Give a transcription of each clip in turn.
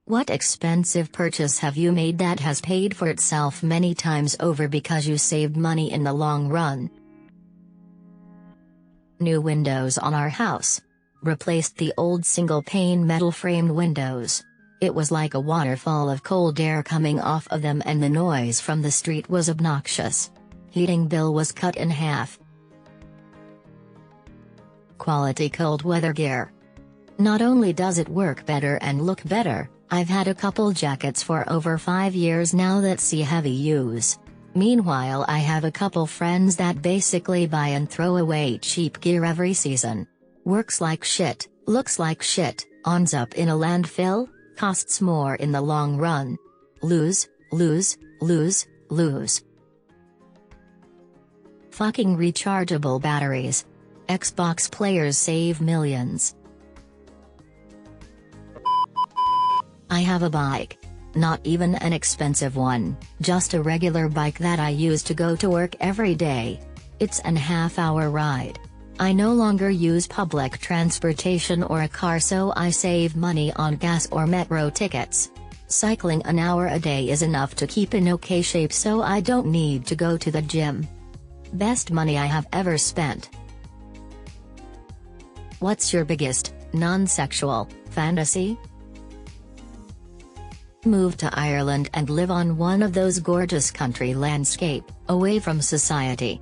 What expensive purchase have you made that has paid for itself many times over because you saved money in the long run? New windows on our house. Replaced the old single-pane metal-framed windows. It was like a waterfall of cold air coming off of them, and the noise from the street was obnoxious. Heating bill was cut in half. Quality cold weather gear. Not only does it work better and look better, I've had a couple jackets for over 5 years now that see heavy use. Meanwhile, I have a couple friends that basically buy and throw away cheap gear every season. Works like shit, looks like shit, ends up in a landfill, costs more in the long run. Lose, lose, lose, lose. Fucking rechargeable batteries. Xbox players save millions. I have a bike. Not even an expensive one, just a regular bike that I use to go to work every day. It's an half-hour ride. I no longer use public transportation or a car, so I save money on gas or metro tickets. Cycling an hour a day is enough to keep in okay shape, so I don't need to go to the gym. Best money I have ever spent. What's your biggest, non-sexual, fantasy? Move to Ireland and live on one of those gorgeous country landscape, away from society.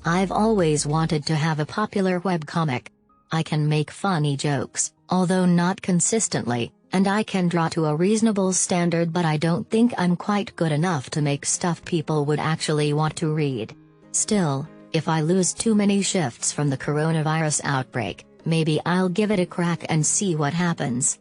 I've always wanted to have a popular webcomic. I can make funny jokes, although not consistently, and I can draw to a reasonable standard, but I don't think I'm quite good enough to make stuff people would actually want to read. Still, if I lose too many shifts from the coronavirus outbreak, maybe I'll give it a crack and see what happens.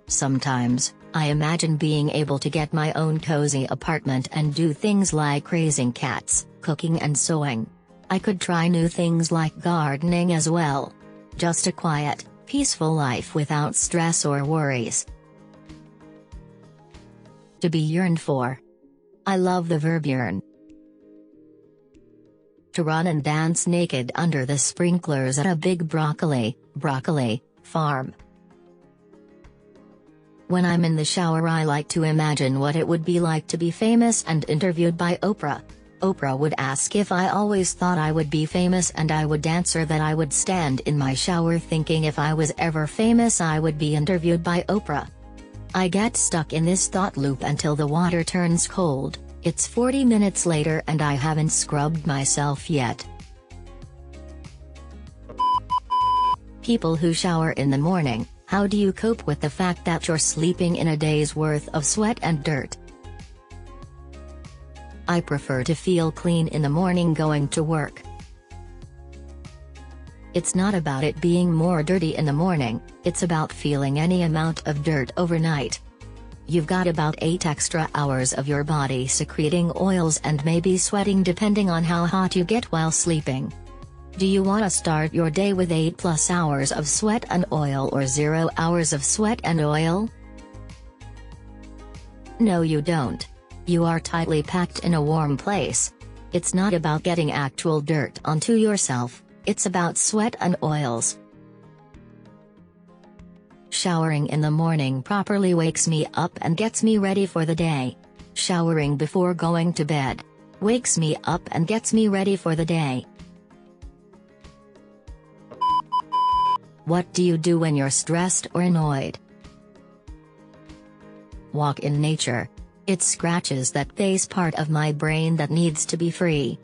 Sometimes, I imagine being able to get my own cozy apartment and do things like raising cats, cooking and sewing. I could try new things like gardening as well. Just a quiet, peaceful life without stress or worries. To be yearned for. I love the verb yearn. To run and dance naked under the sprinklers at a big broccoli farm. When I'm in the shower, I like to imagine what it would be like to be famous and interviewed by Oprah. Oprah would ask if I always thought I would be famous, and I would answer that I would stand in my shower thinking if I was ever famous I would be interviewed by Oprah. I get stuck in this thought loop until the water turns cold. It's 40 minutes later and I haven't scrubbed myself yet. People who shower in the morning. How do you cope with the fact that you're sleeping in a day's worth of sweat and dirt? I prefer to feel clean in the morning going to work. It's not about it being more dirty in the morning, it's about feeling any amount of dirt overnight. You've got about 8 extra hours of your body secreting oils and maybe sweating depending on how hot you get while sleeping. Do you want to start your day with 8+ hours of sweat and oil, or 0 hours of sweat and oil? No, you don't. You are tightly packed in a warm place. It's not about getting actual dirt onto yourself, it's about sweat and oils. Showering in the morning properly wakes me up and gets me ready for the day. Showering before going to bed wakes me up and gets me ready for the day. What do you do when you're stressed or annoyed? Walk in nature. It scratches that base part of my brain that needs to be free.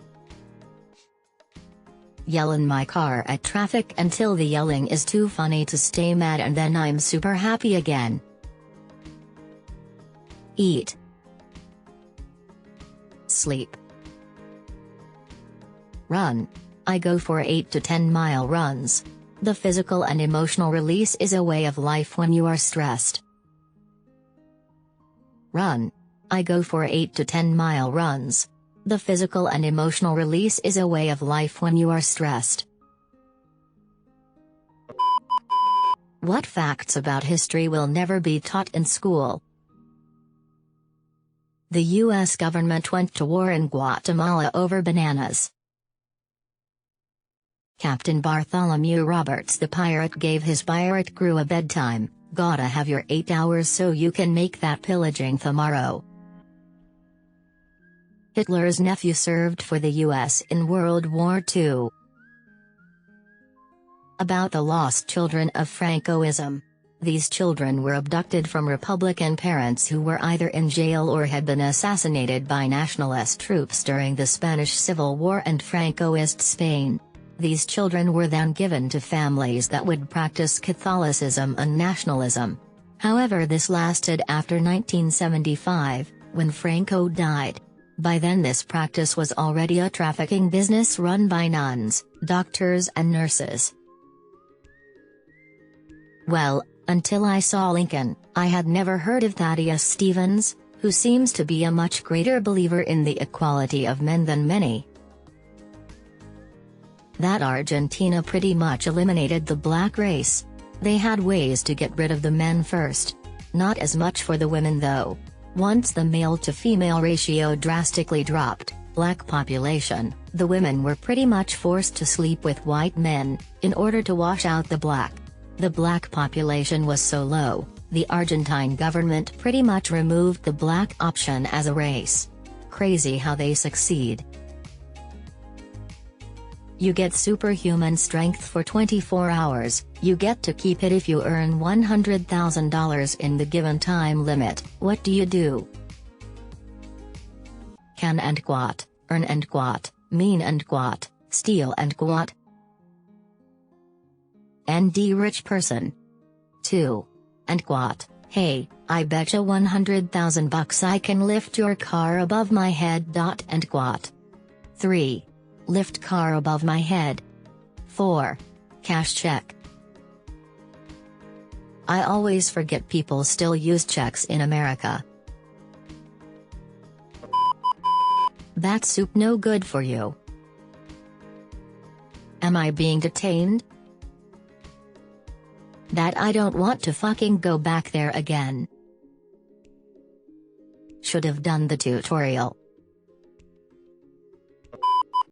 Yell in my car at traffic until the yelling is too funny to stay mad, and then I'm super happy again. Eat. Sleep. Run. I go for 8 to 10 mile runs. The physical and emotional release is a way of life when you are stressed. Run. I go for 8 to 10 mile runs. The physical and emotional release is a way of life when you are stressed. What facts about history will never be taught in school? The U.S. government went to war in Guatemala over bananas. Captain Bartholomew Roberts the pirate gave his pirate crew a bedtime, "Gotta have your 8 hours so you can make that pillaging tomorrow." Hitler's nephew served for the US in World War II. About the lost children of Francoism. These children were abducted from Republican parents who were either in jail or had been assassinated by nationalist troops during the Spanish Civil War and Francoist Spain. These children were then given to families that would practice Catholicism and nationalism. However, this lasted after 1975, when Franco died. By then this practice was already a trafficking business run by nuns, doctors and nurses. Well, until I saw Lincoln, I had never heard of Thaddeus Stevens, who seems to be a much greater believer in the equality of men than many. That Argentina pretty much eliminated the black race. They had ways to get rid of the men first. Not as much for the women though. Once the male-to-female ratio drastically dropped, black population, the women were pretty much forced to sleep with white men, in order to wash out the black. The black population was so low, the Argentine government pretty much removed the black option as a race. Crazy how they succeed. You get superhuman strength for 24 hours, you get to keep it if you earn $100,000 in the given time limit. What do you do? Can and quat, earn and quat, mean and quat, steal and quat. ND rich person. 2. And quat, hey, I betcha $100,000 I can lift your car above my head. And quat. 3. Lift car above my head. 4. Cash check. I always forget people still use checks in America. Bat soup no good for you. Am I being detained? That I don't want to fucking go back there again. Should have done the tutorial.